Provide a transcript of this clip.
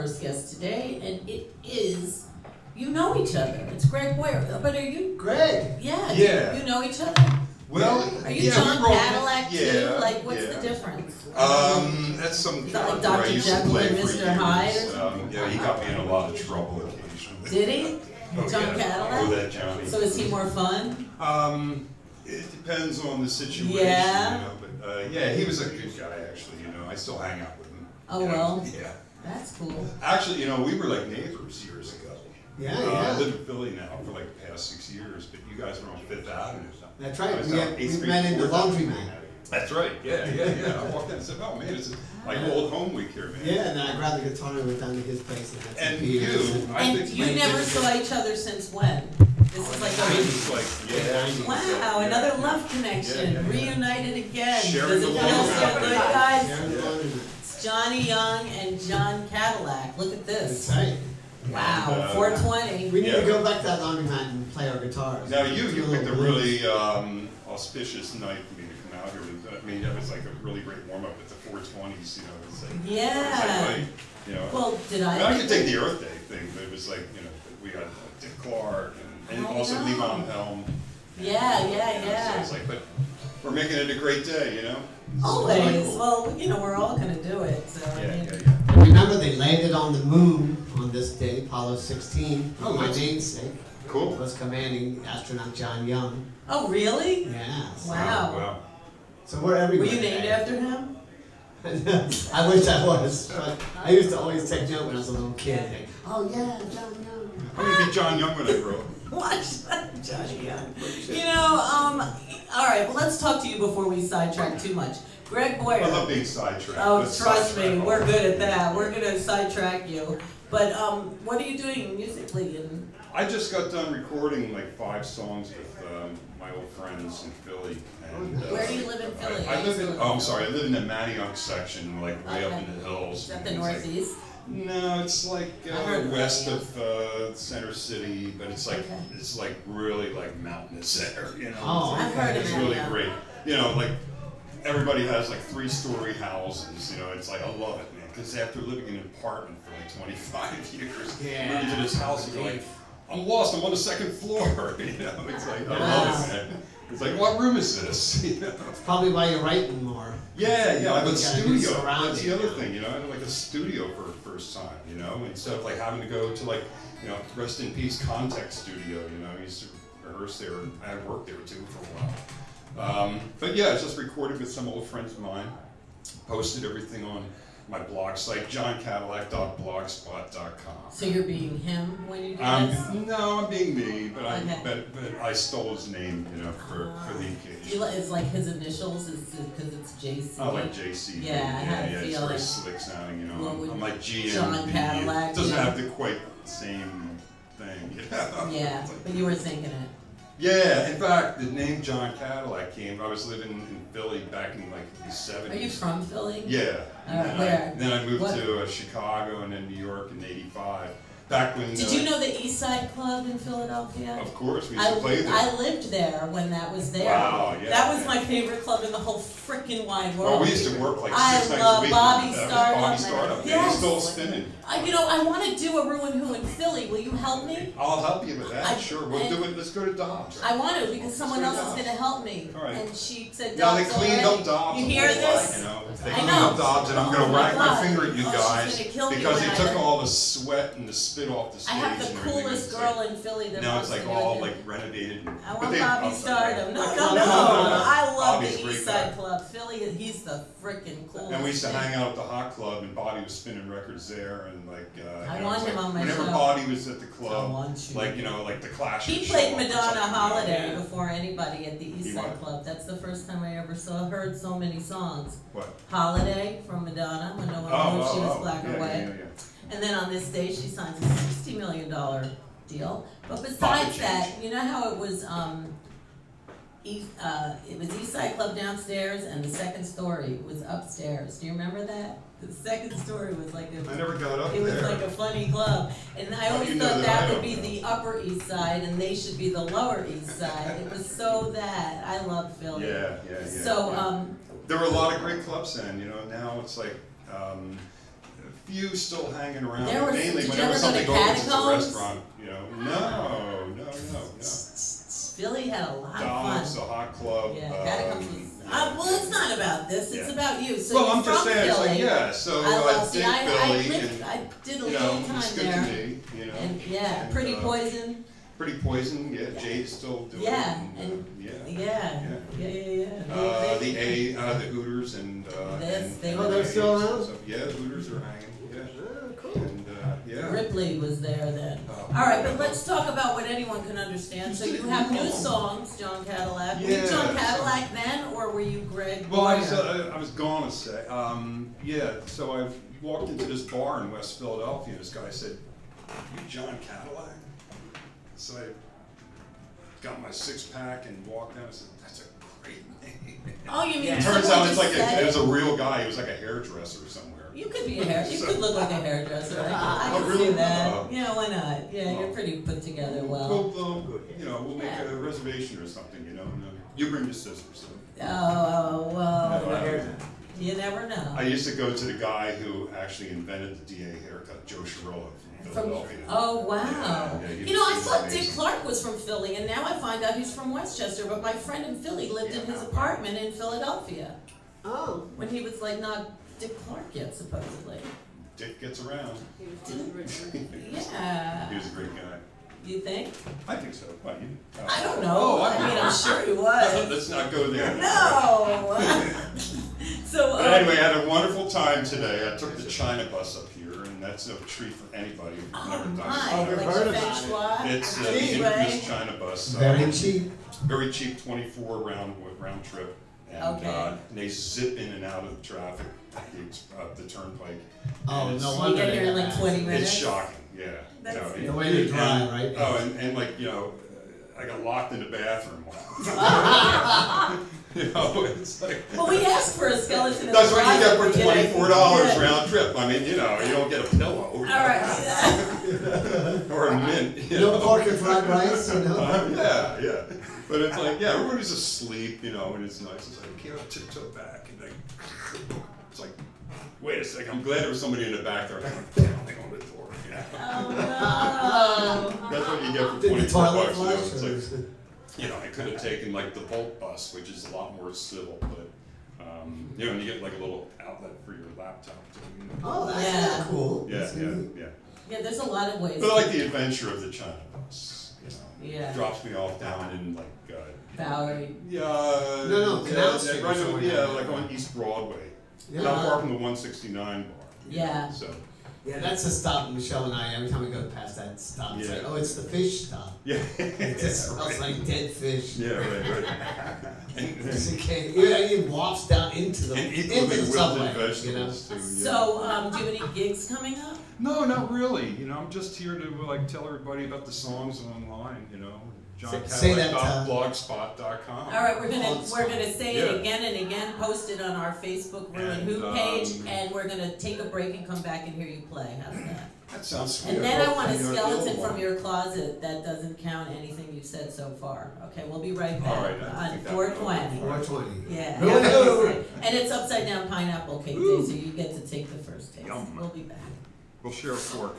first guest today, and it is, you know each other. It's Greg WhO. But are you Greg? Yeah. Yeah. You know each other? Well, are you John CaDiLLaC too? Like, what's the difference? That's some Is that like character I Dr. used to Jekyll play and for Mr. years. Hyde? Yeah, he got me in a lot of trouble occasionally. Did he? Oh, John yeah. CaDiLLaC? Oh, that Johnny. So is he more fun? It depends on the situation, Yeah. you know. But yeah, he was a good guy actually. You know, I still hang out with him. Oh, you know? well. Yeah. That's cool. Actually, you know, we were like neighbors years ago. Yeah, I live in Philly now for like the past 6 years, but you guys were on Fifth Avenue. That's right. We We met in the laundromat. That's right. Yeah. I walked in and said, "Oh man, it's like old home week here, man." Yeah, and then I grabbed the guitar and went down to his place and had some And beers. I And think you never saw each other since when? This is like wow, another love connection, Yeah. reunited again. Sharing Does it the feel so laundromat. good, guys? Sharing the laundromat. It's Johnny Young and John CaDiLLaC. Look at this. That's right. Wow, 420. We need to go back to that laundromat and play our guitars. Now you picked a really auspicious night for me to come out here. I mean, that was like a really great warm up at the 420s. You know, it's like you know. Well, did I? I could take the Earth Day thing, but it was like we had Dick Clark and also Levon Helm. Yeah. So it's like, but we're making it a great day, you know. Always. Well, we're all gonna do it. So Yeah. Remember, they landed on the moon on this day, Apollo 16. Oh, my that's namesake. Cool. Was commanding astronaut John Young. Oh, really? Yes. Wow. So we're everywhere. Were you named after him? I wish I was, but I used to always take note when I was a little kid. Like, oh yeah, John Young. I'm gonna be John Young when I grow up. Watch that, Johnny Young. All right, well, let's talk to you before we sidetrack too much. Greg WhO. I love being sidetracked. Oh, trust me, we're good at that. We're going to sidetrack you. But what are you doing musically? I just got done recording like 5 songs with my old friends in Philly. And, where do you live in Philly? I live in, I live in the Manayunk section, like way up in the hills. Is that the Northeast? No, it's like west of Center City, but it's like really like mountainous there, you know. Oh, I've heard of it. It's really great. You know, like everybody has like 3-story houses. You know, it's like I love it, man. Because after living in an apartment for like 25 years, moving to this house, you're like, I'm lost. I'm on the 2nd floor. You know, it's like I love it, man. It's like, what room is this? You know? It's probably why you're writing more. Yeah, I have a studio. That's the other now. thing, you know. I had like a studio for the first time, you know, instead of like having to go to like, rest in peace Context Studio, you know. I used to rehearse there, and I had worked there too for a while. But yeah, I just recorded with some old friends of mine, posted everything on my blog site, johncadillac.blogspot.com. So you're being him when you do this? No, I'm being me, but I stole his name, you know, for the occasion. It's like his initials, because it's JC. I like JC. Yeah, I had a it's feeling. very slick sounding, you know. Well, I'm like G and John B. CaDiLLaC, It doesn't have the quite same thing. You know? Yeah, but you were thinking it. Yeah, in fact, the name John CaDiLLaC came. I was living in Philly back in like the 70s. Are you from Philly? Yeah. Where? Then I moved to Chicago and then New York in '85. Back when. Did you know the East Side Club in Philadelphia? Of course, we used to play there. I lived there when that was there. Wow, yeah. That was my favorite club in the whole freaking wide world. Well, we used to work like 6 nights a week. I love Bobby Startup. Startup. Yeah, he's still spinning. I want to do a Ruin Who in Philly. Will you help me? I'll help you with that. Sure, we'll do it. Let's go to Dobbs. I want to because someone else is going to help me. All right. And she said Now Dobbs they cleaned up Dobbs. You hear this? You know, they I cleaned know. up Dobbs, and I'm going to whack my finger at you guys she's gonna kill me because when they I took leave. all the sweat and the spit off the stage. I have the and everything. coolest It's girl like, in Philly that now wants it's like to do all it. like renovated. I want Bobby Stardom. No. I love Bobby's the great East Side guy. Club. Philly, he's the freaking coolest. And we used to hang out at the Hot Club, and Bobby was spinning records there, and like. I want him on my whenever show. Bobby was at the club, I want you. like like the Clash. He played Madonna Holiday before anybody at the East Side Club. That's the first time I ever heard so many songs. What? Holiday from Madonna when no one knew if she was black or white. And then on this day she signs a $60 million deal. But besides that, you know how it was East Side Club downstairs and the second story was upstairs. Do you remember that? The second story was like I never got up it was there. like a funny club. And I always thought that would be the Upper East Side and they should be the Lower East Side. It was so that. I love Philly. Yeah. So there were a lot of great clubs then, now it's like a few still hanging around. There was, mainly did you whenever ever go to something opens at the CaDiLLaC? restaurant, you know. No. Philly had a lot Dogs, of the fun. hot club. Yeah, CaDiLLaC was. Well, it's not about this. It's about you. So well, you're I'm just from saying, Philly. it's like, yeah, so I did Philly, I did a and, you little know, time it's good there. to me, you know. And yeah, and, Pretty Poison. Pretty Poison, yeah, Jade's still doing Yeah, it. and Yeah. The Hooters and they're still around? So, yeah, the Hooters are hanging. Yeah. Oh, cool. And yeah. Ripley was there then. Oh. All right, but let's talk about what anyone can understand. So you have new songs, John CaDiLLaC. Were you John CaDiLLaC then, or were you Greg? Well, I was going to say, yeah. So I walked into this bar in West Philadelphia, and this guy said, "You John CaDiLLaC?" So I got my 6-pack and walked down and said, "That's a great name." Oh, you mean Turns out it's like it was a real guy. He was like a hairdresser somewhere. You could be a hair. You could look like a hairdresser. I can really? see that. Yeah, why not? Yeah, you're pretty put together well. You know, we'll make a reservation or something. You know, you bring your sister. So. Oh, well. You never know. I used to go to the guy who actually invented the DA haircut, Joe Chiarella from Philadelphia. Oh, wow. Yeah, you know, I thought Dick Clark was from Philly, and now I find out he's from Westchester, but my friend in Philly lived in his apartment in Philadelphia. Oh. When he was like not Dick Clark yet, supposedly. Dick gets around. Yeah. He was a great guy. You think? I think so. Why, I don't know. Oh, I mean, I'm sure he was. Let's not go there. No. So. But anyway, I had a wonderful time today. I took the China bus up here, and that's no treat for anybody who's never done it. I've heard of it. It's the infamous China bus. Very cheap. Very cheap, 24 round trip. And they zip in and out of traffic, the turnpike. Oh, no You wonder. get here in like 20 minutes. It's shocking, yeah. That's the way they drive, right? Oh, and like, you know, I got locked in the bathroom. You know, it's like. Well, we asked for a skeleton. That's what you get for $24 round trip. I mean, you know, you don't get a pillow. All right. Or a mint. No pork and fried rice, you know? Yeah. But it's like, yeah, everybody's asleep, you know, and it's nice. It's like, okay, I'll tiptoe back. And it's like, wait a second, I'm glad there was somebody in the back there. Like, pounding on the door, you know? Oh, no. That's what you get for Did the toilet flush? $24. It's like, you know, I could have taken like the Bolt bus, which is a lot more civil, but, you know, and you get like a little outlet for your laptop too. You know? Oh, that's kind of cool. Yeah. Yeah, there's a lot of ways. But I like the adventure of the China bus, you know. Yeah. Drops me off down in like, Bowery. Yeah. No, Canal Street. Right, like on East Broadway. Yeah. Not far from the 169 bar. Yeah. So. Yeah, that's a stop Michelle and I, every time we go past that stop, it's like, oh, it's the fish stop. Yeah. It just smells like dead fish. Yeah, right. It wafts down into the subway, you know? So, do you have any gigs coming up? No, not really. You know, I'm just here to like tell everybody about the songs online, you know. JohnCaDiLLaC.blogspot.com. All right, we're gonna say it again and again. Post it on our Facebook ReW page, and we're gonna take a break and come back and hear you play. How's that? That sounds sweet. And then I want a skeleton from your closet that doesn't count anything you've said so far. Okay, we'll be right back on 420. 420. Yeah. And it's upside down pineapple cake day, so you get to take the first taste. We'll be back. We'll share a fork.